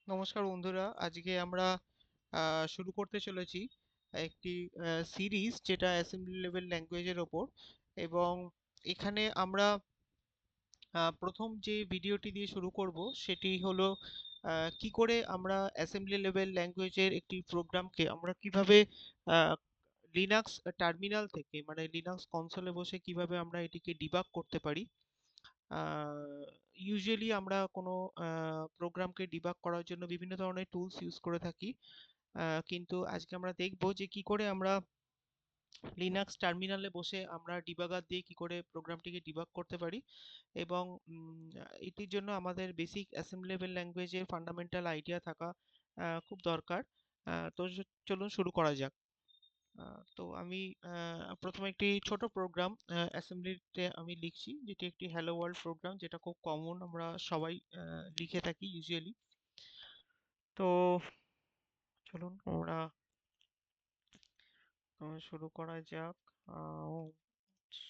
নমস্কার বন্ধুরা, আজকে আমরা শুরু করতে চলেছি একটি সিরিজ যেটা অ্যাসেম্বলি লেভেল ল্যাঙ্গুয়েজের ওপর। এবং এখানে আমরা প্রথম যে ভিডিওটি দিয়ে শুরু করব সেটি হলো কি করে আমরা অ্যাসেম্বলি লেভেল ল্যাঙ্গুয়েজের একটি প্রোগ্রামকে আমরা কিভাবে লিনাক্স টার্মিনাল থেকে, মানে লিনাক্স কনসোলে বসে কিভাবে আমরা এটিকে ডিবাগ করতে পারি। ইউজুয়ালি আমরা কোনো প্রোগ্রামকে ডিবাগ করার জন্য বিভিন্ন ধরনের টুলস ইউজ করে থাকি, কিন্তু আজকে আমরা দেখব যে কি করে আমরা লিনাক্স টার্মিনালে বসে আমরা ডিবাগার দিয়ে কি করে প্রোগ্রামটিকে ডিবাগ করতে পারি। এবং এটির জন্য আমাদের বেসিক অ্যাসেম্বলি লেভেল ল্যাঙ্গুয়েজের ফান্ডামেন্টাল আইডিয়া থাকা খুব দরকার। তো চলুন শুরু করা যাক। তো আমি প্রথমে একটি ছোট প্রোগ্রাম অ্যাসেম্বলিতে আমি লিখছি, যেটি একটি হ্যালো ওয়ার্ল্ড প্রোগ্রাম, যেটা খুব কমন, আমরা সবাই লিখে থাকি ইউজুয়ালি। তো চলুন আমরা শুরু করা যাক।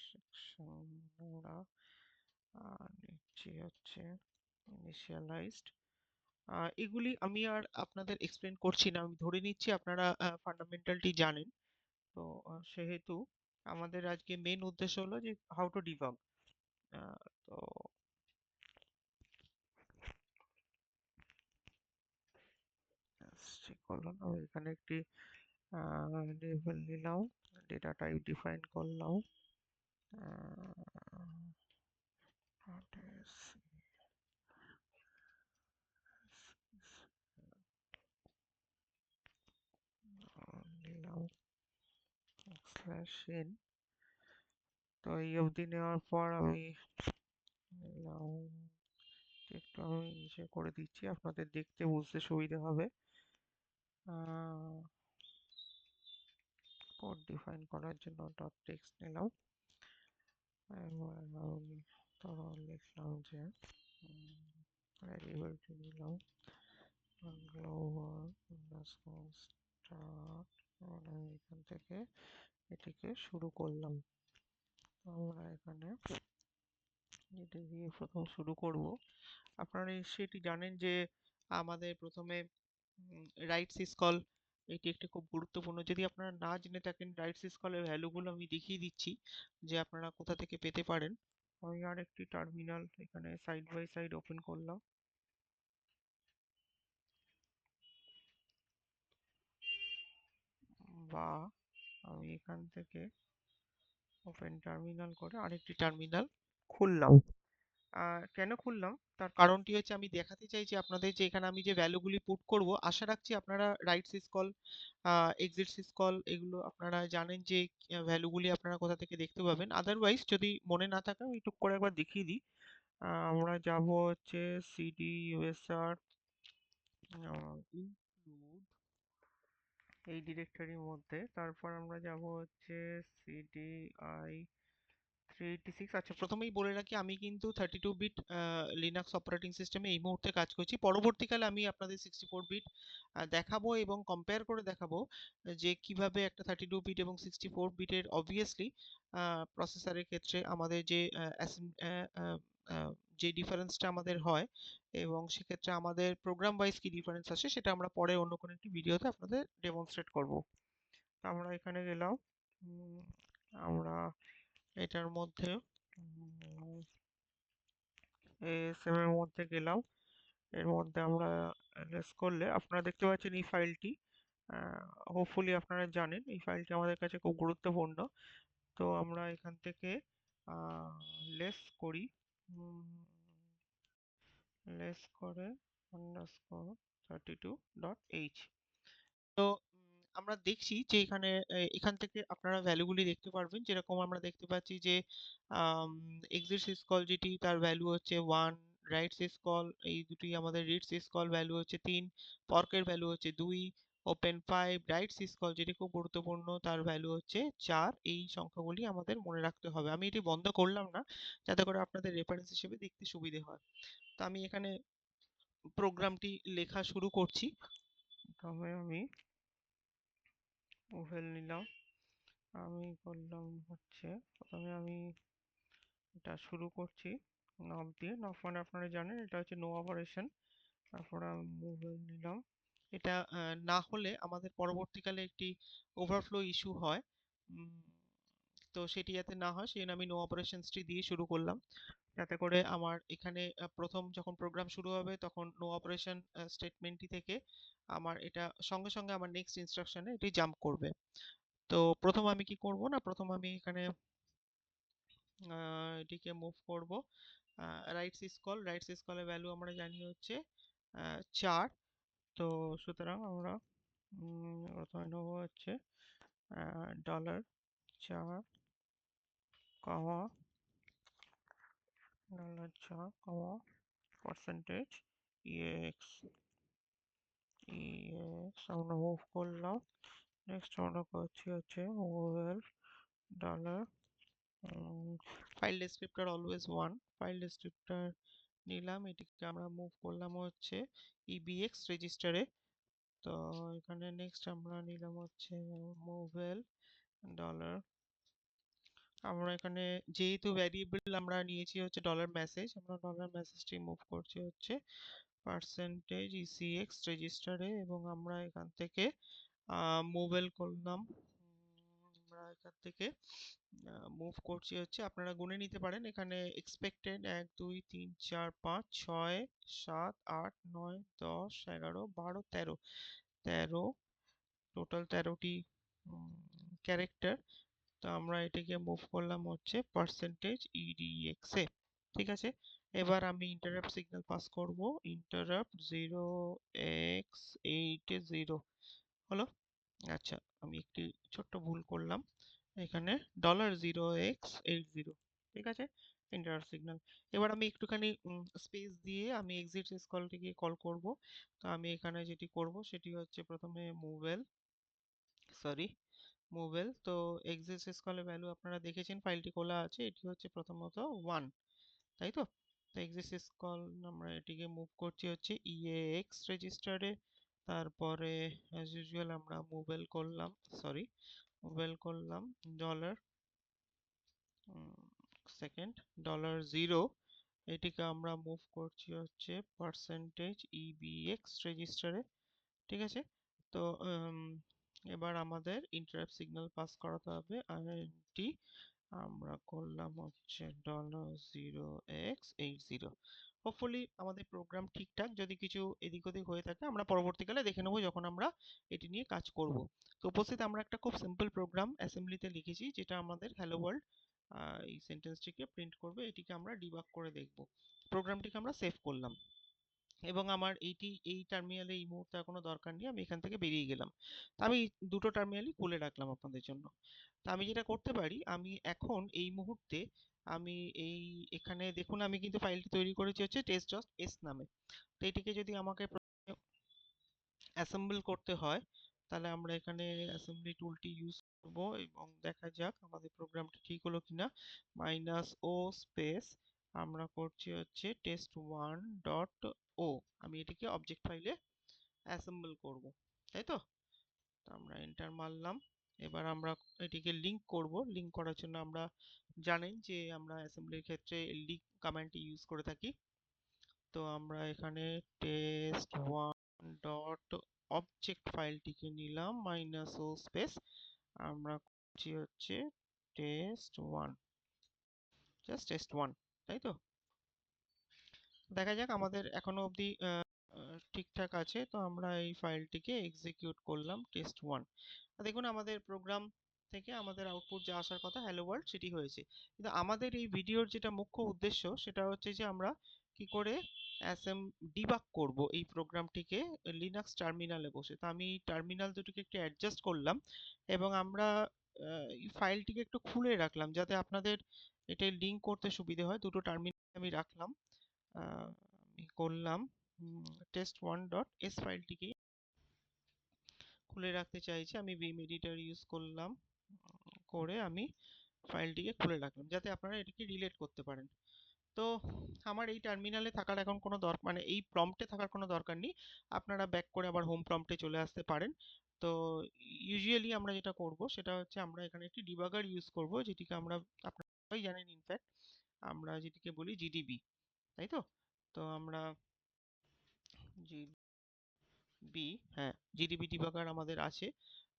সেকশন আমরা নিচ্ছি হচ্ছে ইনিশিয়ালাইজড। এগুলি আমি আর আপনাদের এক্সপ্লেন করছি না, আমি ধরে নিচ্ছি আপনারা ফান্ডামেন্টালটি জানেন। তো সেহেতু আমাদের আজকে মেন উদ্দেশ্য হলো যে হাউ টু ডিবাগ। তো ঠিক করলাম, আমি এখানে একটি লেভেল নিলাম, ডেটা টাইপ ডিফাইন করলাম। নিলাম স্ল্যাশ ইন। তো এই অবধি নেওয়ার পর আমি নিলাম, একটু আমি নিচে করে দিচ্ছি, আপনাদের দেখতে বুঝতে সুবিধা হবে। কোড ডিফাইন করার জন্য ডট টেক্সট নিলাম। এবার আমি ধরো লিখলাম যে ভ্যারিয়েবলটি নিলাম গ্লোবাল আন্ডারস্কোর স্টার্ট। আমি এখান থেকে এটিকে শুরু করলাম। আমরা এখানে যেটি দিয়ে প্রথম শুরু করব, আপনারা নিশ্চয়ই এটি জানেন যে আমাদের প্রথমে রাইট সিসকল, এটি একটি খুব গুরুত্বপূর্ণ। যদি আপনারা না জেনে থাকেন, রাইট সিসকলের ভ্যালুগুলো আমি দেখিয়ে দিচ্ছি যে আপনারা কোথা থেকে পেতে পারেন। আমি আর একটি টার্মিনাল এখানে সাইড বাই সাইড ওপেন করলাম, বা আমি এখান থেকে ওপেন টার্মিনাল করে আরেকটি টার্মিনাল খুললাম। কেন খুললাম তার কারণটি হচ্ছে আমি দেখাতে চাই যে আপনাদের যে এখানে আমি যে ভ্যালুগুলি পুট করব, আশা রাখছি আপনারা রাইট সিসকল, এক্সিট সিসকল এগুলো আপনারা জানেন যে ভ্যালুগুলি আপনারা কোথা থেকে দেখতে পাবেন। আদারওয়াইজ যদি মনে না থাকে আমি টুক করে একবার দেখিয়ে দিই। আমরা যাব হচ্ছে সিডি ইউএসআর ইনক্লুড এই ডিরেক্টরির মধ্যে, তারপর আমরা যাব হচ্ছে সিডি আই 386। আচ্ছা, প্রথমেই বলে রাখি আমি কিন্তু 32 বিট লিনাক্স অপারেটিং সিস্টেমে এই মুহূর্তে কাজ করছি। পরবর্তীকালে আমি আপনাদের 64 বিট দেখাবো এবং কম্পেয়ার করে দেখাবো যে কিভাবে একটা 32 বিট এবং 64 বিটের অবভিয়াসলি প্রসেসরের ক্ষেত্রে আমাদের যে যে ডিফারেন্সটা আমাদের হয়, এবং সেক্ষেত্রে আমাদের প্রোগ্রাম ওয়াইজ কি ডিফারেন্স আসে, সেটা আমরা পরে অন্য কোনো একটি ভিডিওতে আপনাদের ডেমনস্ট্রেট করব। আমরা এখানে গেলাম, উম, আমরা এটার মধ্যে এএসএম এর মধ্যে গেলাম। এর মধ্যে আমরা লেস করলে আপনারা দেখতে পাচ্ছেন এই ফাইলটি, হোপফুলি আপনারা জানেন এই ফাইলটি আমাদের কাছে খুব গুরুত্বপূর্ণ। তো আমরা এখান থেকে লেস করি, লেস করে আন্ডারস্কোর 32.h। তো আমরা দেখছি যে এখানে এখান থেকে আপনারা ভ্যালুগুলি দেখতে পারবেন, যেরকম আমরা দেখতে পাচ্ছি যে এক্সিট সিসকল যেটি তার ভ্যালু হচ্ছে 1, রাইট সিসকল এই দুটি আমাদের রিড সিসকল ভ্যালু হচ্ছে 3, ফর্কের ভ্যালু হচ্ছে 2, ওপেন 5, রাইট সিসকল যেটি খুব গুরুত্বপূর্ণ তার ভ্যালু হচ্ছে 4। এই সংখ্যাগুলি আমাদের মনে রাখতে হবে। আমি এটি বন্ধ করলাম না যাতে করে আপনাদের রেফারেন্স হিসেবে দেখতে সুবিধে হয়। তো আমি এখানে প্রোগ্রামটি লেখা শুরু করছি। তবে আমি ওভেল নিলাম, আমি করলাম হচ্ছে প্রথমে আমি এটা শুরু করছি নব দিয়ে। নব মানে আপনারা জানেন এটা হচ্ছে নো অপারেশন। তারপর আমি মুভেল নিলাম। এটা না হলে আমাদের পরবর্তীকালে একটি ওভারফ্লো ইস্যু হয়। উম, তো সেটি যাতে না হয় সেই জন্য আমি নো অপারেশনসটি দিয়ে শুরু করলাম, যাতে করে আমার এখানে প্রথম যখন প্রোগ্রাম শুরু হবে তখন নো অপারেশন স্টেটমেন্টটি থেকে আমার এটা সঙ্গে সঙ্গে আমার নেক্সট ইনস্ট্রাকশনে এটি জাম্প করবে। তো প্রথম আমি কি করব না, প্রথম আমি এখানে এটিকে মুভ করব রাইটস স্কলের ভ্যালু আমরা জানি হচ্ছে 4। তো সুতরাং আমরা প্রথমে নেবো হচ্ছে $4, $4, পার্সেন্টেজ EAX আমরা মুভ করলাম। নেক্সট আমরা করছি হচ্ছে over dollar file descriptor always 1, file descriptor নিলাম, এটিকে আমরা মুভ করলাম হচ্ছে EBX রেজিস্টারে। তো এখানে নেক্সট আমরা নিলাম হচ্ছে মুভেল ডলার। আমরা এখানে যেহেতু ভ্যারিয়েবল আমরা নিয়েছি হচ্ছে ডলার মেসেজ, আমরা ডলার মেসেজটি মুভ করছি হচ্ছে পার্সেন্টেজ ECX রেজিস্টারে, এবং আমরা এখান থেকে মুভেল করলাম। আমরা এখান থেকে মুভ করছি হচ্ছে, আপনারা গুনে নিতে পারেন এখানে এক্সপেক্টেড 1 2 3 4 5 6 7 8 9 10 11 12 13 13, টোটাল 13টি ক্যারেক্টার। তো আমরা এটাকে মুভ করলাম হচ্ছে পার্সেন্টেজ EDX এ। ঠিক আছে, এবার আমি ইন্টারাপ্ট সিগন্যাল পাস করব, ইন্টারাপ্ট 0x80 হলো। আচ্ছা, আমি একটি ছোট্ট ভুল করলাম এখানে, $0x80। ঠিক আছে, ইন্টারাপ্ট সিগন্যাল। এবার আমি একটুখানি স্পেস দিয়ে আমি এক্সিট কলটিকে কল করব। তো আমি এখানে যেটি করব সেটি হচ্ছে প্রথমে মুভেল। তো এক্সিট কলের ভ্যালু আপনারা দেখেছেন, ফাইলটি খোলা আছে, এটি হচ্ছে প্রথমত 1, তাই তো। তো এক্সিট কল আমরা এটিকে মুভ করছি হচ্ছে EAX রেজিস্টারে। তারপরে অ্যাজ ইউজুয়াল আমরা মুভেল করলাম ডলার সেকেন্ড $0, এটিকে আমরা মুভ করছি হচ্ছে পার্সেন্টেজ EBX রেজিস্টারে। ঠিক আছে, তো এবার আমাদের ইন্টারাপ্ট সিগন্যাল পাস করাতে হবে, INT আমরা করলাম হচ্ছে $0x80। হোপফুলি আমাদের প্রোগ্রাম ঠিকঠাক, যদি কিছু এদিক ওদিক হয়ে থাকে আমরা পরবর্তীকালে দেখে নেবো যখন আমরা এটি নিয়ে কাজ করব। তো উপস্থিত আমরা একটা খুব সিম্পল প্রোগ্রাম অ্যাসেম্বলিতে লিখেছি, যেটা আমাদের হ্যালো ওয়ার্ল্ড এই সেন্টেন্সটিকে প্রিন্ট করবে। এটিকে আমরা ডিবাগ করে দেখব। প্রোগ্রামটিকে আমরা সেভ করলাম, এবং আমার এই টার্মিনালে এই মুহূর্তে আর কোনো দরকার নেই, আমি এখান থেকে বেরিয়ে গেলাম। তো আমি দুটো টার্মিনালই খুলে রাখলাম আপনাদের জন্য। তো আমি যেটা করতে পারি, আমি এখন এই মুহূর্তে আমি এই এখানে দেখুন আমি কিন্তু ফাইলটি তৈরি করেছি হচ্ছে test.s নামে। তো এটিকে যদি আমাকে অ্যাসেম্বল করতে হয়, তাহলে আমরা এখানে অ্যাসেম্বলি টুলটি ইউজ করব, এবং দেখা যাক আমাদের প্রোগ্রামটি ঠিক হলো কিনা। -o স্পেস আমরা করছি হচ্ছে test1.o, আমি এটিকে অবজেক্ট ফাইলে অ্যাসেম্বল করব, তাই তো। তো আমরা এন্টার মারলাম। এবার আমরা এটিকে লিংক করব। লিংক করার জন্য আমরা জানেন যে আমরা অ্যাসেম্বলির ক্ষেত্রে লিংক কমান্ডটি ইউজ করে থাকি। তো আমরা এখানে test1 অবজেক্ট ফাইলটিকে নিলাম, -o স্পেস আমরা করছি হচ্ছে test1, জাস্ট test1, তাই তো। দেখা যাক আমাদের এখনো অবধি ঠিকঠাক আছে। তো আমরা এই ফাইলটিকে এক্সিকিউট করলাম test1। দেখুন আমাদের প্রোগ্রাম থেকে আমাদের আউটপুট যা আসার কথা হ্যালো ওয়ার্ল্ড সেটি হয়েছে। কিন্তু আমাদের এই ভিডিওর যেটা মুখ্য উদ্দেশ্য সেটা হচ্ছে যে আমরা কি করে ডিবাগ করব এই প্রোগ্রামটিকে লিনাক্স টার্মিনালে বসে। তো আমি টার্মিনাল দুটিকে একটু অ্যাডজাস্ট করলাম, এবং আমরা এই ফাইলটিকে একটু খুলে রাখলাম যাতে আপনাদের এটা লিংক করতে সুবিধে হয়। দুটো টার্মিনাল আমি রাখলাম, আমি করলাম test1.s ফাইলটিকে খুলে রাখতে চাইছি। আমি ভিম এডিটর ইউজ করলাম, করে আমি ফাইলটিকে খুলে রাখলাম যাতে আপনারা এটিকে রিলেট করতে পারেন। তো আমার এই টার্মিনালে থাকার এখন কোনো দরকার, মানে এই প্রম্পটে থাকার কোনো দরকার নেই। আপনারা ব্যাক করে আবার হোম প্রম্পটে চলে আসতে পারেন। তো ইউজুয়ালি আমরা যেটা করব সেটা হচ্ছে আমরা এখানে একটি ডিবাগার ইউজ করব, যেটিকে আমরা, আপনারা সবাই জানেন ইনফ্যাক্ট, আমরা যেটিকে বলি জিডিবি, তাই তো। তো আমরা জিডিবি, হ্যাঁ, জিডিবি ডিবাগার আমাদের আছে।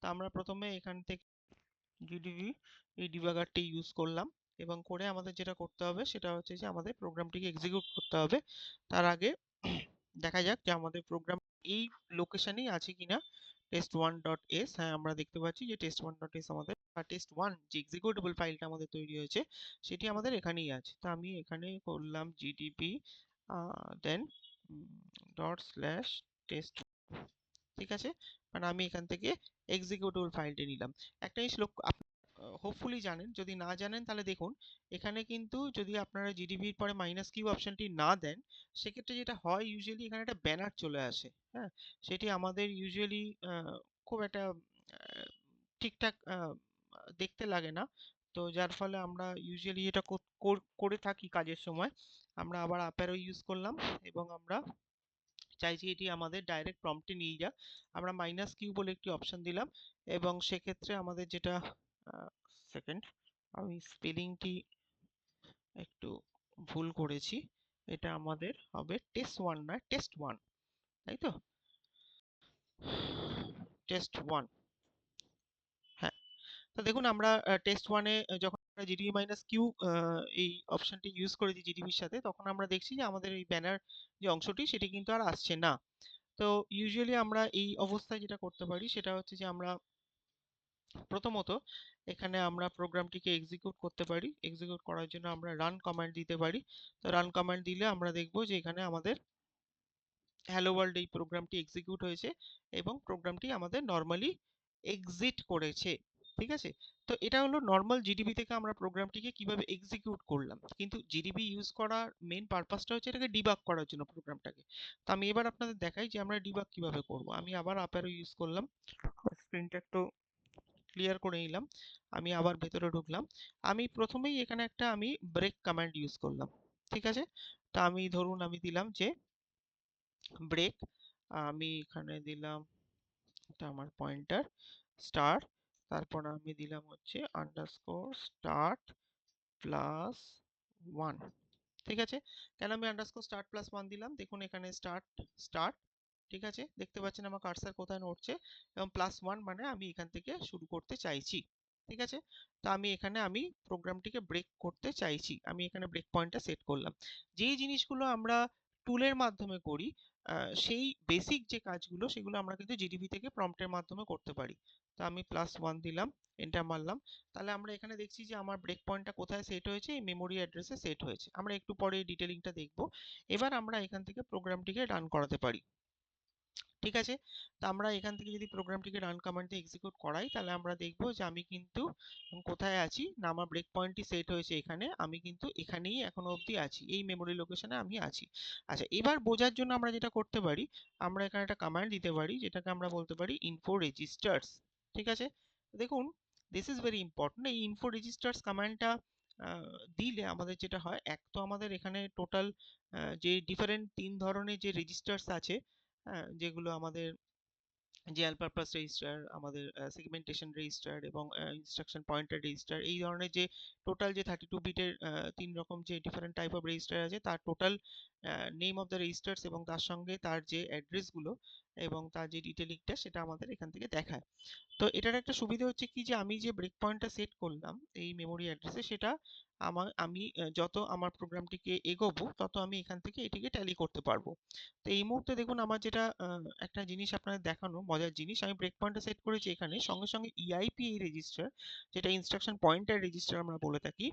তো আমরা প্রথমে এখান থেকে জিডিবি এই ডিবাগারটি ইউজ করলাম, এবং করে আমাদের যেটা করতে হবে সেটা হচ্ছে যে আমাদের প্রোগ্রামটিকে এক্সিকিউট করতে হবে। তার আগে দেখা যাক যে আমাদের প্রোগ্রাম এই লোকেশনেই আছে কিনা। test1.s, হ্যাঁ, আমরা দেখতে পাচ্ছি যে test1.s আমাদের, test1 যে এক্সিকিউটেবল ফাইলটা আমাদের তৈরি হয়েছে সেটি আমাদের এখানেই আছে। তো আমি এখানে করলাম জিডিবি দেন ডট স্ল্যাশ টেস্ট, ঠিক আছে, মানে আমি এখান থেকে এক্সিকিউটেবল ফাইলটি নিলাম। একটা জিনিস লক্ষ্য, হোপফুলি জানেন, যদি না জানেন তাহলে দেখুন, এখানে কিন্তু যদি আপনারা জিডিবির পরে মাইনাস কিউ অপশনটি না দেন, সেক্ষেত্রে যেটা হয় ইউজুয়ালি এখানে একটা ব্যানার চলে আসে, হ্যাঁ, সেটি আমাদের ইউজুয়ালি খুব একটা ঠিকঠাক দেখতে লাগে না। তো যার ফলে আমরা ইউজুয়ালি এটা করে থাকি কাজের সময়, আমরা আবার আপ অ্যারো ইউজ করলাম, এবং আমরা চাইছি এটি আমাদের ডাইরেক্ট প্রম্পটে নিয়ে যাক। আমরা মাইনাস কিউ বলে একটি অপশন দিলাম, এবং সেক্ষেত্রে আমাদের যেটা, সেকেন্ড, আমি স্পেলিংটি একটু ভুল করেছি, এটা আমাদের হবে টেস্ট1 না টেস্ট1, তাই তো, টেস্ট1, হ্যাঁ। তো দেখুন আমরা টেস্ট1 এ যখন আমরা জিডিবি মাইনাস কিউ এই অপশনটি ইউজ করেছি জিডিবির সাথে, তখন আমরা দেখছি যে আমাদের এই ব্যানার যে অংশটি সেটি কিন্তু আর আসছে না। তো ইউজুয়ালি আমরা এই অবস্থায় যেটা করতে পারি সেটা হচ্ছে যে আমরা প্রথমত এখানে আমরা প্রোগ্রামটিকে এক্সিকিউট করতে পারি। এক্সিকিউট করার জন্য আমরা রান কমান্ড দিতে পারি। তো রান কমান্ড দিলে আমরা দেখব যে এখানে আমাদের হ্যালো ওয়ার্ল্ড এই প্রোগ্রামটি এক্সিকিউট হয়েছে, এবং প্রোগ্রামটি আমাদের নর্মালি এক্সিট করেছে, ঠিক আছে। তো এটা হলো নর্মাল জিডিবি থেকে আমরা প্রোগ্রামটিকে কিভাবে এক্সিকিউট করলাম, কিন্তু জিডিবি ইউজ করার মেইন পারপাসটা হচ্ছে এটাকে ডিবাগ করার জন্য প্রোগ্রামটাকে। তো আমি এবার আপনাদের দেখাই যে আমরা ডিবাগ কিভাবে করব। আমি আবার আপ অ্যারো ইউজ করলাম, স্ক্রিনটা একটু ক্লিয়ার করে নিলাম, আমি আবার ভেতরে ঢুকলাম। আমি প্রথমেই এখানে একটা আমি ব্রেক কমান্ড ইউজ করলাম, ঠিক আছে। তা আমি ধরুন আমি দিলাম যে ব্রেক, আমি এখানে দিলাম, এটা আমার পয়েন্টার, স্টার, তারপর আমি দিলাম হচ্ছে আন্ডারস্কোর স্টার্ট প্লাস 1, ঠিক আছে। কেন আমি আন্ডারস্কোর স্টার্ট প্লাস 1 দিলাম, দেখুন এখানে স্টার্ট স্টার্ট, ঠিক আছে, দেখতে পাচ্ছেন আমার কার্সার কোথায় নড়ছে, এবং প্লাস 1 মানে আমি এখান থেকে শুরু করতে চাইছি, ঠিক আছে। তো আমি এখানে আমি প্রোগ্রামটিকে ব্রেক করতে চাইছি, আমি এখানে ব্রেক পয়েন্টটা সেট করলাম। যেই জিনিসগুলো আমরা টুলের মাধ্যমে করি, সেই বেসিক যে কাজগুলো সেগুলো আমরা কিন্তু জিডিবি থেকে প্রম্পটের মাধ্যমে করতে পারি। তো আমি প্লাস 1 দিলাম, এন্টার মারলাম, তাহলে আমরা এখানে দেখছি যে আমার ব্রেক পয়েন্টটা কোথায় সেট হয়েছে, এই মেমোরি অ্যাড্রেসে সেট হয়েছে। আমরা একটু পরে এই ডিটেলিংটা দেখব। এবার আমরা এখান থেকে প্রোগ্রামটিকে রান করাতে পারি, ঠিক আছে। তো আমরা এখান থেকে যদি প্রোগ্রামটিকে রান কমান্ড দিয়ে এক্সিকিউট করাই, তাহলে আমরা দেখব যে আমি কিন্তু কোথায় আছি না, আমার ব্রেক পয়েন্টটি সেট হয়েছে এখানে, আমি কিন্তু এখানেই এখনো অবধি আছি, এই মেমোরি লোকেশনে আমি আছি। আচ্ছা, এবার বোঝার জন্য আমরা যেটা করতে পারি, আমরা এখানে একটা কমান্ড দিতে পারি যেটাকে আমরা বলতে পারি ইনফো রেজিস্টার্স, ঠিক আছে। দেখুন, দিস ইজ ভেরি ইম্পর্টেন্ট। এই ইনফো রেজিস্টার্স কমান্ডটা দিলে আমাদের যেটা হয়, এক তো আমাদের এখানে টোটাল যে ডিফারেন্ট 3 ধরনের যে রেজিস্টার্স আছে, যেগুলো আমাদের যে অল পারপাস রেজিস্টার, আমাদের সেগমেন্টেশন রেজিস্টার, এবং ইনস্ট্রাকশন পয়েন্টার রেজিস্টার, এই ধরনের যে টোটাল যে 32 বিটের 3 রকম যে ডিফারেন্ট টাইপ অফ রেজিস্টার আছে, তার total name of the registers এবং তার সঙ্গে তার যে অ্যাড্রেসগুলো এবং তার যে ডিটেলিংটা সেটা আমাদের এখান থেকে দেখায়। তো এটার একটা সুবিধা হচ্ছে কি, যে আমি যে ব্রেক পয়েন্টটা সেট করলাম এই মেমোরি অ্যাড্রেসে, সেটা আমি যত আমার প্রোগ্রামটিকে এগোবো তত আমি এখান থেকে এটিকে ট্যালি করতে পারবো। তো এই মুহূর্তে দেখুন আমার যেটা একটা জিনিস আপনাদের দেখানো মজার জিনিস, আমি ব্রেক পয়েন্টটা সেট করেছি এখানে, সঙ্গে সঙ্গে ইআইপি এই রেজিস্টার, যেটা ইনস্ট্রাকশন পয়েন্টার রেজিস্টার আমরা বলে থাকি,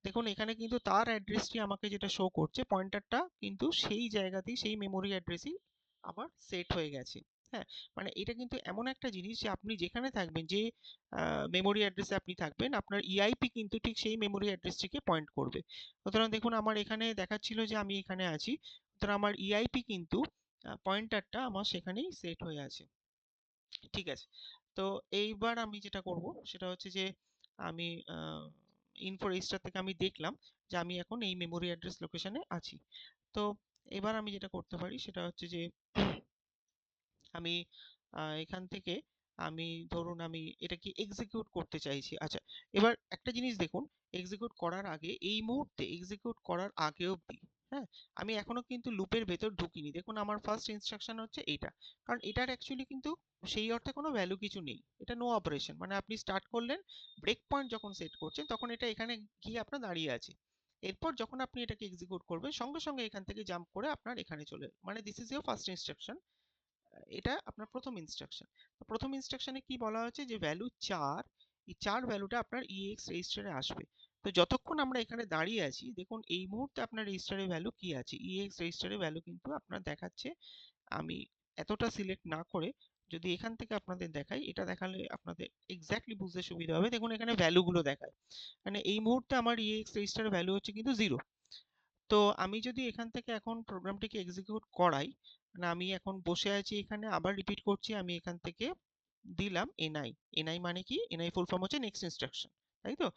দেখুন এখানে কিন্তু তার অ্যাড্রেসটি আমাকে যেটা শো করছে, পয়েন্টারটা কিন্তু সেই জায়গাতেই, সেই মেমোরি অ্যাড্রেসেই আমার সেট হয়ে গেছে। হ্যাঁ, মানে এটা কিন্তু এমন একটা জিনিস যে আপনি যেখানে থাকবেন, যে মেমোরি অ্যাড্রেসে আপনি থাকবেন, আপনার ইআইপি কিন্তু ঠিক সেই মেমোরি অ্যাড্রেসটিকে পয়েন্ট করবে। সুতরাং দেখুন আমার এখানে দেখাচ্ছিল যে আমি এখানে আছি, সুতরাং আমার ইআইপি কিন্তু পয়েন্টারটা আমার সেখানেই সেট হয়ে আছে, ঠিক আছে। তো এইবার আমি যেটা করব সেটা হচ্ছে যে আমি ইনফো রেজিস্টার থেকে আমি দেখলাম যে আমি এখন এই মেমোরি অ্যাড্রেস লোকেশনে আছি। তো এবার আমি যেটা করতে পারি সেটা হচ্ছে যে আমি এখান থেকে আমি ধরুন আমি এটাকে এক্সিকিউট করতে চাইছি। আচ্ছা, এবার একটা জিনিস দেখুন, এক্সিকিউট করার আগে, এই মুহূর্তে এক্সিকিউট করার আগে অবধি, হ্যাঁ, আমি এখনো কিন্তু লুপের ভেতর ঢুকিনি। দেখুন আমার ফার্স্ট ইনস্ট্রাকশন হচ্ছে এইটা, কারণ এটার অ্যাকচুয়ালি কিন্তু সেই অর্থে কোনো ভ্যালু কিছু নেই, এটা নো অপারেশন। মানে আপনি স্টার্ট করলেন, ব্রেক পয়েন্ট যখন সেট করছেন তখন এটা এখানে গিয়ে আপনার দাঁড়িয়ে আছে। এরপর যখন আপনি এটাকে এক্সিকিউট করবেন সঙ্গে সঙ্গে এখান থেকে জাম্প করে আপনার এখানে চলে, মানে this is your first instruction. এটা আপনার প্রথম ইনস্ট্রাকশন। প্রথম ইনস্ট্রাকশনে কি বলা হচ্ছে যে ভ্যালু 4, এই 4 ভ্যালুটা আপনার EAX রেজিস্টারে আসবে। তো যতক্ষণ আমরা এখানে দাঁড়িয়ে আছি, দেখুন এই মুহূর্তে আপনার রেজিস্টারে ভ্যালু কি আছে, EAX রেজিস্টারে ভ্যালু কিন্তু আপনার দেখাচ্ছে। আমি এতটা সিলেক্ট না করে যদি এখান থেকে আপনাদের দেখাই, এটা দেখালে আপনাদের এক্স্যাক্টলি বুঝতে সুবিধা হবে। দেখুন এখানে ভ্যালুগুলো দেখায়, মানে এই মুহূর্তে আমার EAX রেজিস্টারের ভ্যালু হচ্ছে কিন্তু 0। তো আমি যদি এখান থেকে এখন প্রোগ্রামটিকে এক্সিকিউট করাই, মানে আমি এখন বসে আছি এখানে, আবার রিপিট করছি, আমি এখান থেকে দিলাম এনআই। এনআই মানে কি? এনআই ফুল ফর্ম হচ্ছে নেক্সট ইনস্ট্রাকশন, তাই তো?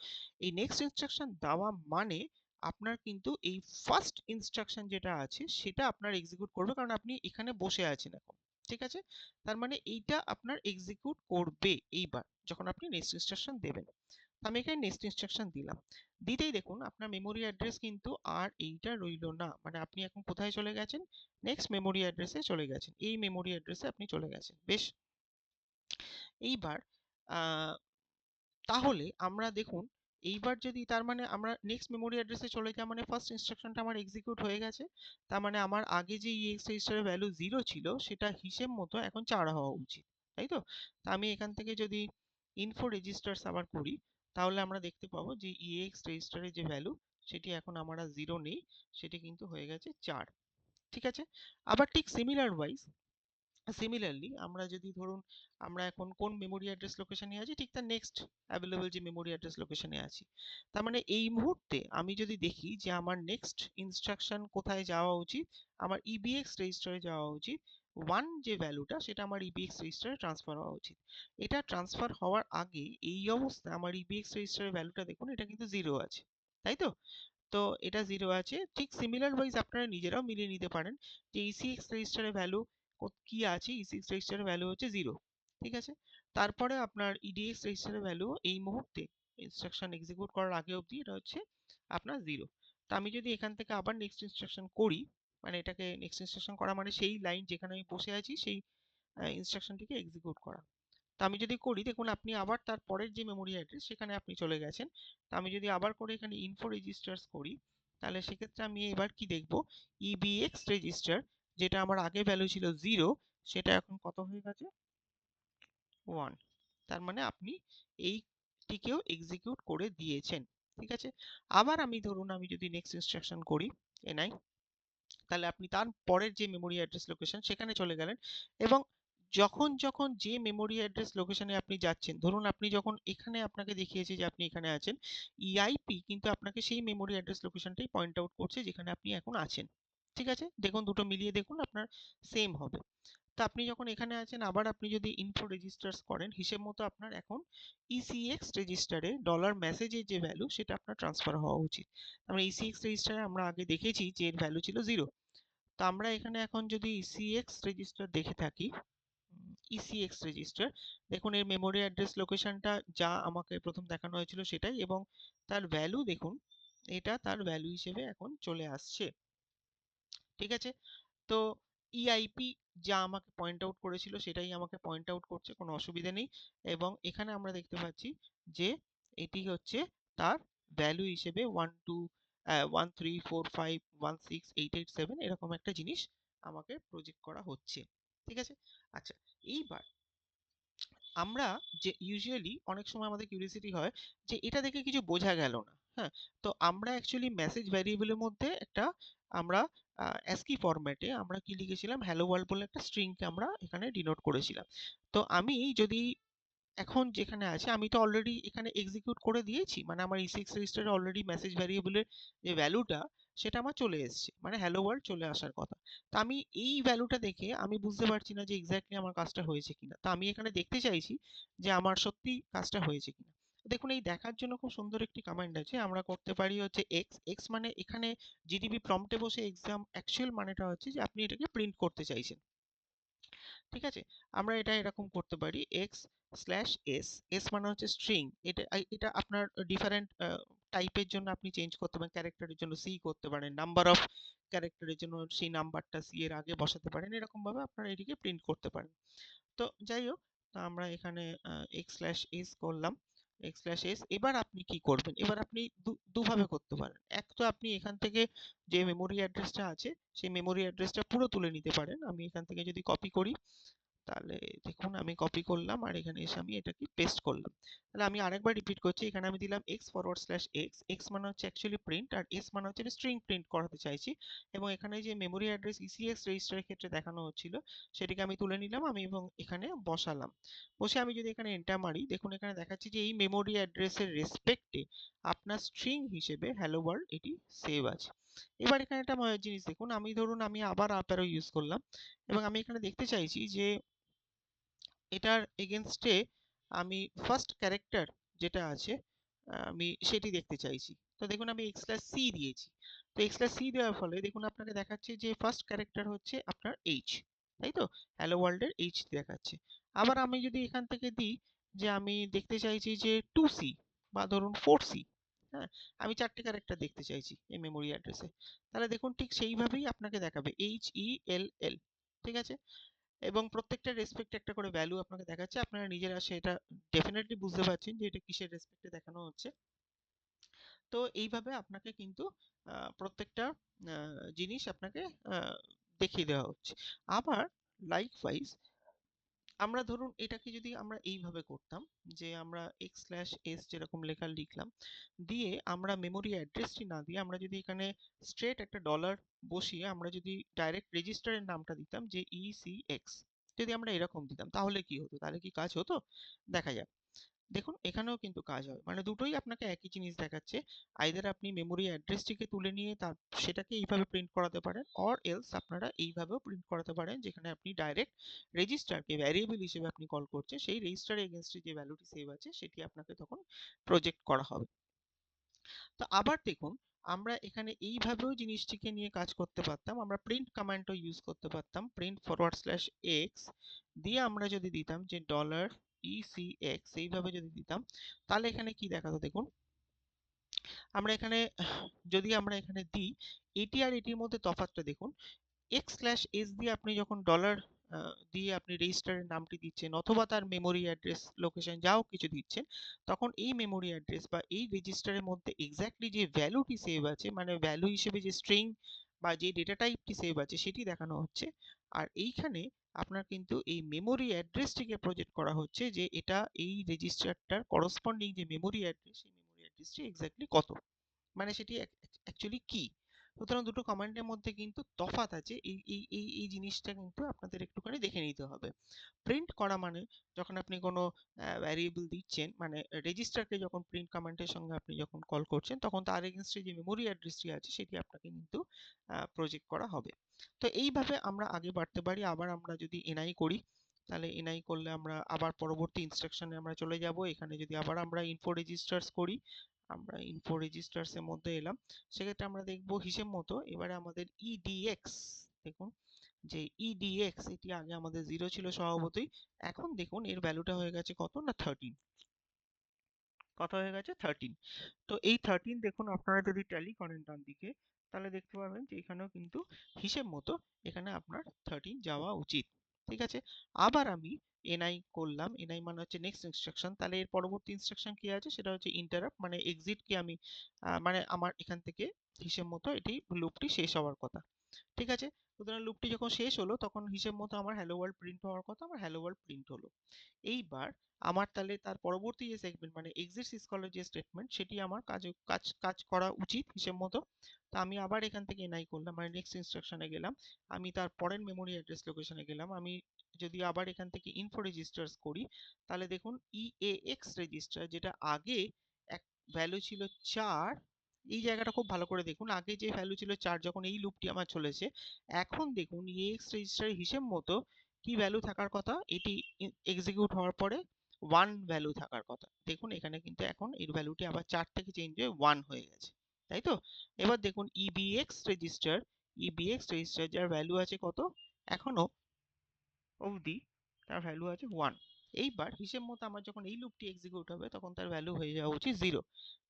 এই নেক্সট ইনস্ট্রাকশন দেওয়া মানে আপনার কিন্তু এই ফার্স্ট ইনস্ট্রাকশন যেটা আছে সেটা আপনার এক্সিকিউট করবে, কারণ আপনি এখানে বসে আছেন এখন। ঠিক আছে? তার মানে এইটা আপনার এক্সিকিউট করবে এইবার যখন আপনি নেক্সট ইনস্ট্রাকশন দেবেন। আমি এখানে নেক্সট ইনস্ট্রাকশন দিলাম, দিতেই দেখুন আপনার মেমোরি অ্যাড্রেস কিন্তু আর এইটা রইলো না। মানে আপনি এখন কোথায় চলে গেছেন? নেক্সট মেমোরি অ্যাড্রেসে চলে গেছেন, এই মেমোরি অ্যাড্রেসে আপনি চলে গেছেন। বেশ, এইবার তাহলে আমরা দেখুন, এইবার যদি তার মানে আমরা নেক্সট মেমোরি অ্যাড্রেসে চলে যাওয়া মানে ফার্স্ট ইনস্ট্রাকশনটা আমার এক্সিকিউট হয়ে গেছে। তার মানে আমার আগে যে EX রেজিস্টারের ভ্যালু 0 ছিল সেটা হিসেব মতো এখন 4 হওয়া উচিত, তাই তো? তা আমি এখান থেকে যদি ইনফো রেজিস্টার্স আবার করি, তাহলে আমরা দেখতে পাবো যে EX রেজিস্টারের যে ভ্যালু সেটি এখন আমার আর 0 নেই, সেটি কিন্তু হয়ে গেছে 4। ঠিক আছে? আবার ঠিক সিমিলারলি আমরা যদি ধরুন আমরা এখন কোন মেমোরি অ্যাড্রেস লোকেশনে আছি, ঠিক তার নেক্সট অ্যাভেলেবল যে মেমোরি অ্যাড্রেস লোকেশনে আছি, তার মানে এই মুহূর্তে আমি যদি দেখি যে আমার নেক্সট ইনস্ট্রাকশন কোথায় যাওয়া উচিত, আমার EBX রেজিস্টারে যাওয়া উচিত, 1 যে ভ্যালুটা সেটা আমার EBX রেজিস্টারে ট্রান্সফার হওয়া উচিত। এটা ট্রান্সফার হওয়ার আগে এই অবস্থায় আমার EBX রেজিস্টারের ভ্যালুটা দেখুন এটা কিন্তু 0 আছে, তাই তো? তো এটা 0 আছে। ঠিক সিমিলার ওয়াইজ আপনারা নিজেরাও মিলিয়ে নিতে পারেন যে ECX রেজিস্টারের ভ্যালু কি আছে। ECX রেজিস্টারের ভ্যালু হচ্ছে 0। ঠিক আছে? তারপরে আপনার EDX রেজিস্টারের ভ্যালু এই মুহূর্তে ইনস্ট্রাকশন এক্সিকিউট করার আগে অবধি এটা হচ্ছে আপনার 0। তো আমি যদি এখান থেকে আবার নেক্সট ইনস্ট্রাকশন করি, মানে এটাকে নেক্সট ইনস্ট্রাকশন করা মানে সেই লাইন যেখানে আমি বসে আছি সেই ইনস্ট্রাকশনটিকে এক্সিকিউট করা। তা আমি যদি করি, দেখুন আপনি আবার তার পরের যে মেমোরি অ্যাড্রেস সেখানে আপনি চলে গেছেন। তা আমি যদি আবার করে এখানে ইনফো রেজিস্টার্স করি, তাহলে সেক্ষেত্রে আমি এবার কি দেখব? EBX রেজিস্টার যেটা আমার আগে ভ্যালু ছিল 0, সেটা এখন কত হয়ে গেছে? 1। তার মানে আপনি এইটিকেও এক্সিকিউট করে দিয়েছেন। ঠিক আছে? আবার আমি ধরুন আমি যদি নেক্সট ইনস্ট্রাকশন করি এনআই, তাহলে আপনি তার পরের যে মেমোরি অ্যাড্রেস লোকেশন সেখানে চলে গেলেন, এবং যখন যখন যে মেমোরি অ্যাড্রেস লোকেশনে আপনি যাচ্ছেন, ধরুন আপনি যখন এখানে আপনাকে দেখিয়েছে যে আপনি এখানে আছেন, EIP কিন্তু আপনাকে সেই মেমোরি অ্যাড্রেস লোকেশনটাই পয়েন্ট আউট করছে যেখানে আপনি এখন আছেন। ঠিক আছে? দেখুন দুটো মিলিয়ে দেখুন আপনার সেম হবে। তো আপনি যখন এখানে আছেন, আবার আপনি যদি ইনফো রেজিস্টার্স করেন, হিসেব মতো আপনার এখন ECX রেজিস্টারে ডলার মেসেজের যে ভ্যালু সেটা আপনার ট্রান্সফার হওয়া উচিত। আমরা ECX রেজিস্টারে আমরা আগে দেখেছি যে এর ভ্যালু ছিল 0। তো আমরা এখানে এখন যদি ECX রেজিস্টার দেখে থাকি, ECX রেজিস্টার, দেখুন এর মেমোরি অ্যাড্রেস লোকেশনটা যা আমাকে প্রথম দেখানো হয়েছিল সেটাই, এবং তার ভ্যালু দেখুন এটা তার ভ্যালু হিসেবে এখন চলে আসছে। ঠিক আছে? তো EIP যা আমাকে পয়েন্ট আউট করেছিল সেটাই আমাকে পয়েন্ট আউট করছে, কোনো অসুবিধা নেই। এবং এখানে আমরা দেখতে পাচ্ছি যে এটি হচ্ছে তার ভ্যালু হিসেবে 1 3 4 5 1 6 8 8 7 এরকম একটা জিনিস আমাকে প্রজেক্ট করা হচ্ছে। ঠিক আছে? আচ্ছা, এইবার আমরা যে ইউজুয়ালি অনেক সময় আমাদের কিউরিওসিটি হয় যে এটা দেখে কিছু বোঝা গেল না। হ্যাঁ, তো আমরা অ্যাকচুয়ালি মেসেজ ভ্যারিয়েবলের মধ্যে একটা আমরা অ্যাসকি ফরম্যাটে আমরা কি লিখেছিলাম, হ্যালো ওয়ার্ল্ড বলে একটা স্ট্রিংকে আমরা এখানে ডিনোট করেছিলাম। তো আমি যদি এখন যেখানে আছে, আমি তো অলরেডি এখানে এক্সিকিউট করে দিয়েছি, মানে আমার ECX রেজিস্টারে অলরেডি মেসেজ ভ্যারিয়েবলের যে ভ্যালুটা সেটা আমার চলে এসেছে, মানে হ্যালো ওয়ার্ল্ড চলে আসার কথা। তো আমি এই ভ্যালুটা দেখে আমি বুঝতে পারছি না যে এক্স্যাক্টলি আমার কাজটা হয়েছে কিনা। তো আমি এখানে দেখতে চাইছি যে আমার সত্যি কাজটা হয়েছে কিনা। দেখুন এই দেখার জন্য খুব সুন্দর একটি কমান্ড আছে, আমরা করতে পারি হচ্ছে এক্স। এক্স মানে এখানে জিডিবি প্রম্পটে বসে এক্সাম অ্যাকচুয়াল মানেটা হচ্ছে যে আপনি এটাকে প্রিন্ট করতে চাইছেন। ঠিক আছে? আমরা এটা এরকম করতে পারি x/s। s মানে হচ্ছে স্ট্রিং। এটা এটা আপনার ডিফারেন্ট টাইপের জন্য আপনি চেঞ্জ করতে পারেন, ক্যারেক্টারের জন্য সি করতে পারেন, নাম্বার অফ ক্যারেক্টারের জন্য সেই নাম্বারটা সি এর আগে বসাতে পারেন, এরকম ভাবে আপনারা এটিকে প্রিন্ট করতে পারেন। তো যাই হোক, তো আমরা এখানে x/s করলাম, x/s। এবার আপনি কি করবেন, এবার আপনি দুভাবে করতে পারেন। এক, তো আপনি এখান থেকে যে মেমোরি অ্যাড্রেসটা আছে সেই মেমোরি অ্যাড্রেসটা পুরো তুলে নিতে পারেন। আমি এখান থেকে যদি কপি করি, তাহলে দেখুন আমি কপি করলাম আর এখানে এসে আমি এটাকে পেস্ট করলাম। তাহলে আমি আরেকবার রিপিট করছি, এখানে আমি দিলাম x/x, x মানে হচ্ছে অ্যাকচুয়ালি প্রিন্ট, আর s মানে হচ্ছে স্ট্রিং প্রিন্ট করাতে চাইছি, এবং এখানে যে মেমোরি অ্যাড্রেস ECX রেজিস্টারের ক্ষেত্রে দেখানো হচ্ছিল সেটিকে আমি তুলে নিলাম, আমি এবং এখানে বসালাম। বসে আমি যদি এখানে এন্টার মারি, দেখুন এখানে দেখাচ্ছে যে এই মেমোরি অ্যাড্রেসের রেসপেক্টে আপনার স্ট্রিং হিসেবে হ্যালো ওয়ার্ল্ড এটি সেভ আছে। এবার এখানে একটা মজার জিনিস দেখুন, আমি ধরুন আমি আবার আপ অ্যারো ইউজ করলাম এবং আমি এখানে দেখতে চাইছি যে এটার এগেনস্টে আমি ফার্স্ট ক্যারেক্টার যেটা আছে আমি সেটি দেখতে চাইছি। তো দেখুন আমি x/c দিয়েছি। তো x/c দেওয়ার ফলে দেখুন আপনাকে দেখাচ্ছে যে ফার্স্ট ক্যারেক্টার হচ্ছে আপনার h, তাই তো? হ্যালো ওয়ার্ল্ড এর h দেখাচ্ছে। আবার আমি যদি এখান থেকে দিই যে আমি দেখতে চাইছি যে 2c বা ধরুন 4c, হ্যাঁ, আমি চারটে ক্যারেক্টার দেখতে চাইছি এই মেমোরি অ্যাড্রেসে, তাহলে দেখুন ঠিক সেইভাবেই আপনাকে দেখাবে HELL, ঠিক আছে? এবং প্রত্যেকটা রেসপেক্টে একটা করে ভ্যালু আপনাকে দেখাচ্ছে, আপনারা নিজেরা সেটা ডেফিনেটলি বুঝতে পারছেন যে এটা কিসের রেসপেক্টে দেখানো হচ্ছে। তো এইভাবে আপনাকে কিন্তু প্রত্যেকটা জিনিস আপনাকে আহ, দেখিয়ে দেওয়া হচ্ছে। আবার লাইকওয়াইজ আমরা ধরুন এটাকে যদি আমরা এইভাবে করতাম যে আমরা x/s যেরকম লেখা লিখলাম, দিয়ে আমরা মেমোরি অ্যাড্রেসটি না দিয়ে আমরা যদি এখানে স্ট্রেট একটা ডলার বসিয়ে আমরা যদি ডাইরেক্ট রেজিস্টারের নামটা দিতাম যে ECX, যদি আমরা এরকম দিতাম তাহলে কি হতো, তাহলে কি কাজ হতো? দেখা যাক। দেখুন এখানেও কিন্তু কাজ হবে, মানে দুটোই আপনাকে একই জিনিস দেখাচ্ছে। আইদার আপনি মেমোরি অ্যাড্রেসটিকে তুলে নিয়ে তার সেটাকে এইভাবে প্রিন্ট করাতে পারেন, অর এলস আপনারা এইভাবেও প্রিন্ট করাতে পারেন, যেখানে আপনি ডাইরেক্ট রেজিস্টারকে ভ্যারিয়েবল হিসেবে আপনি কল করছেন, সেই রেজিস্টারের এগেনস্টে যে ভ্যালুটি সেভ আছে সেটি আপনাকে তখন প্রজেক্ট করা হবে। তো আবার দেখুন আমরা এখানে এইভাবেও জিনিসটিকে নিয়ে কাজ করতে পারতাম, আমরা প্রিন্ট কমান্ডও ইউজ করতে পারতাম, প্রিন্ট /x দিয়ে আমরা যদি দিতাম যে $ECX এইভাবে যদি দিতাম, তাহলে এখানে কি দেখাতো দেখুন। আমরা এখানে যদি আমরা এখানে দিই, এটি আর এটির মধ্যে তফাৎটা দেখুন। x/s দিয়ে আপনি যখন ডলার দিয়ে আপনি রেজিস্টারের নামটি দিচ্ছেন অথবা তার মেমোরি অ্যাড্রেস লোকেশন যাও কিছু দিচ্ছেন, তখন এই মেমোরি অ্যাড্রেস বা এই রেজিস্টারের মধ্যে এক্স্যাক্টলি যে ভ্যালুটি সেভ আছে, মানে ভ্যালু হিসেবে যে স্ট্রিং বা যে ডেটা টাইপটি সেভ আছে সেটি দেখানো হচ্ছে। আর এইখানে আপনার কিন্তু এই মেমোরি অ্যাড্রেসটিকে প্রজেক্ট করা হচ্ছে যে এটা এই রেজিস্টারটার করসপন্ডিং যে মেমোরি অ্যাড্রেস, সেই মেমোরি অ্যাড্রেসটি এক্স্যাক্টলি কত, মানে সেটি অ্যাকচুয়ালি কি। সুতরাং দুটো কমান্ডের মধ্যে কিন্তু তফাৎ আছে, এই জিনিসটা কিন্তু আপনাদের একটুখানি দেখে নিতে হবে। প্রিন্ট করা মানে যখন আপনি কোনো ভ্যারিয়েবল দিচ্ছেন, মানে রেজিস্টারকে যখন প্রিন্ট কমান্ডের সঙ্গে আপনি যখন কল করছেন তখন তার এগেনস্টে যে মেমোরি অ্যাড্রেসটি আছে সেটি আপনাকে কিন্তু প্রজেক্ট করা হবে। তো এইভাবে আমরা আগে বাড়তে পারি। আবার আমরা যদি এনআই করি, তাহলে এনআই করলে আমরা আবার পরবর্তী ইনস্ট্রাকশনে আমরা চলে যাব। এখানে যদি আবার আমরা ইনফো রেজিস্টার্স করি, আমরা ইনফো রেজিস্টার্স এর মধ্যে এলাম, সেক্ষেত্রে আমরা দেখব হিসেব মতো এবারে আমাদের ইডিএক্স, দেখুন যে ইডিএক্স এটি আগে আমাদের 0 ছিল স্বভাবতই, এখন দেখুন এর ভ্যালুটা হয়ে গেছে কত না 13, কত হয়ে গেছে 13। তো এই 13 দেখুন আপনারা যদি ট্যালি করেন ডান দিকে, তাহলে দেখতে পাবেন যে এখানেও কিন্তু হিসেব মতো এখানে আপনার 13 যাওয়া উচিত, ঠিক আছে? আবার আমি এনআই করলাম, এনআই মানে হচ্ছে নেক্সট ইনস্ট্রাকশন, তাহলে এর পরবর্তী ইনস্ট্রাকশন কি আছে সেটা হচ্ছে ইন্টারাপ্ট, মানে এক্সিট কে আমি মানে আমার এখান থেকে হিসেব মতো এটি লুপটি শেষ হওয়ার কথা, ঠিক আছে? সুতরাং লুপটি যখন শেষ হলো তখন হিসেব মতো আমার হ্যালো ওয়ার্ল্ড প্রিন্ট হওয়ার কথা, আমার হ্যালো ওয়ার্ল্ড প্রিন্ট হলো। এইবার আমার তাহলে তার পরবর্তী যে সেগমেন্ট মানে এক্সিট সিসকলের যে স্টেটমেন্ট সেটি আমার কাজ করা উচিত হিসেব মতো। তো আমি আবার এখান থেকে এনআই করলাম, মানে নেক্সট ইনস্ট্রাকশনে গেলাম, আমি তার পরের মেমোরি অ্যাড্রেস লোকেশনে গেলাম, আমি যদি আবার এখান থেকে ইনফো রেজিস্টার্স করি, তাহলে দেখুন EAX রেজিস্টার যেটা আগে এক ভ্যালু ছিল 4, এই জায়গাটা খুব ভালো করে দেখুন, আগে যে ভ্যালু ছিল 4 যখন এই লুপটি আমার চলেছে, এখন দেখুন EAX রেজিস্টারের হিসেব মতো কি ভ্যালু থাকার কথা, এটি এক্সিকিউট হওয়ার পরে 1 ভ্যালু থাকার কথা। দেখুন এখানে কিন্তু এখন এর ভ্যালুটি আবার 4 থেকে চেঞ্জ হয়ে 1 হয়ে গেছে, তাই তো? এবার দেখুন EBX রেজিস্টার যার ভ্যালু আছে কত, এখনো অবধি তার ভ্যালু আছে 1। এইবার হিসেব মতো আমার যখন এই লুপটি এক্সিকিউট হবে তখন তার ভ্যালু হয়ে যাওয়া উচিত 0।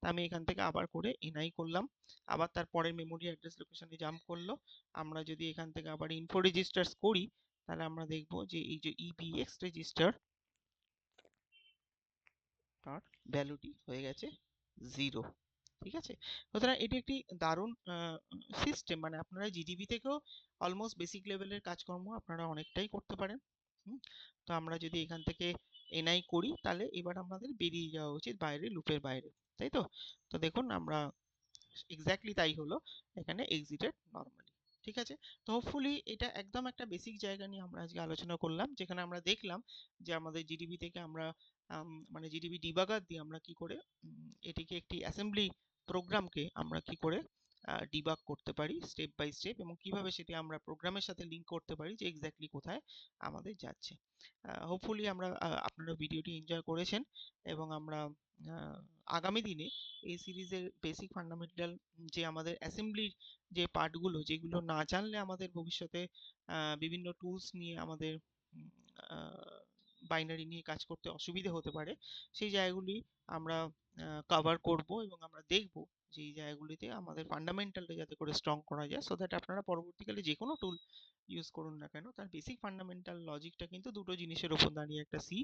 তা আমি এখান থেকে আবার করে এনআই করলাম, আবার তার পরের মেমোরি অ্যাড্রেস লোকেশনে জাম্প করলো। আমরা যদি এখান থেকে আবার ইনফো রেজিস্টার্স করি তাহলে আমরা দেখব যে এই যে ইবিএক্স রেজিস্টার তার ভ্যালুটি হয়ে গেছে 0। ঠিক আছে, সুতরাং এটি একটি দারুণ সিস্টেম, মানে আপনারা জিডিবি থেকেও অলমোস্ট বেসিক লেভেলের কাজকর্ম আপনারা অনেকটাই করতে পারেন। তো আমরা যদি এখান থেকে এনআই করি তাহলে এবার আমাদের বেরিয়ে যাওয়া উচিত বাইরে, লুপের বাইরে, তাই তো? তো দেখুন আমরা এক্স্যাক্টলি তাই হলো, এখানে এক্সিটেড নরমালি। ঠিক আছে, তো হোপফুলি এটা একদম একটা বেসিক জায়গা নিয়ে আমরা আজকে আলোচনা করলাম, যেখানে আমরা দেখলাম যে আমাদের জিডিবি থেকে আমরা মানে জিডিবি ডিবাগার দিয়ে আমরা কি করে এটিকে একটি অ্যাসেম্বলি প্রোগ্রামকে আমরা কি করে ডিবাগ করতে পারি স্টেপ বাই স্টেপ, এবং কিভাবে সেটি আমরা প্রোগ্রামের সাথে লিঙ্ক করতে পারি যে এক্স্যাক্টলি কোথায় আমাদের যাচ্ছে। হোপফুলি আমরা আপনারা ভিডিওটি এনজয় করেছেন, এবং আমরা আগামী দিনে এই সিরিজের বেসিক ফান্ডামেন্টাল যে আমাদের অ্যাসেম্বলির যে পার্টগুলো, যেগুলো না জানলে আমাদের ভবিষ্যতে বিভিন্ন টুলস নিয়ে আমাদের বাইনারি নিয়ে কাজ করতে অসুবিধে হতে পারে, সেই জায়গাগুলি আমরা কভার করব, এবং আমরা দেখব যে এই জায়গাগুলিতে আমাদের ফান্ডামেন্টালটা যাতে করে স্ট্রং করা যায়, সো দ্যাট আপনারা পরবর্তীকালে যে কোনো টুল ইউজ করুন না কেন তার বেসিক ফান্ডামেন্টাল লজিকটা কিন্তু দুটো জিনিসের উপর দাঁড়িয়ে, একটা সি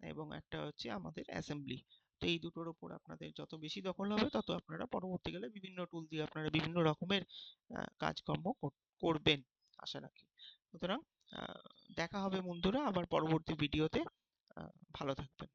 এবং একটা হচ্ছে আমাদের অ্যাসেম্বলি। তো এই দুটোর উপর আপনাদের যত বেশি দখল হবে তত আপনারা পরবর্তীকালে বিভিন্ন টুল দিয়ে আপনারা বিভিন্ন রকমের কাজকর্ম করবেন আশা রাখি। সুতরাং দেখা হবে বন্ধুরা আবার পরবর্তী ভিডিওতে। ভালো থাকবেন।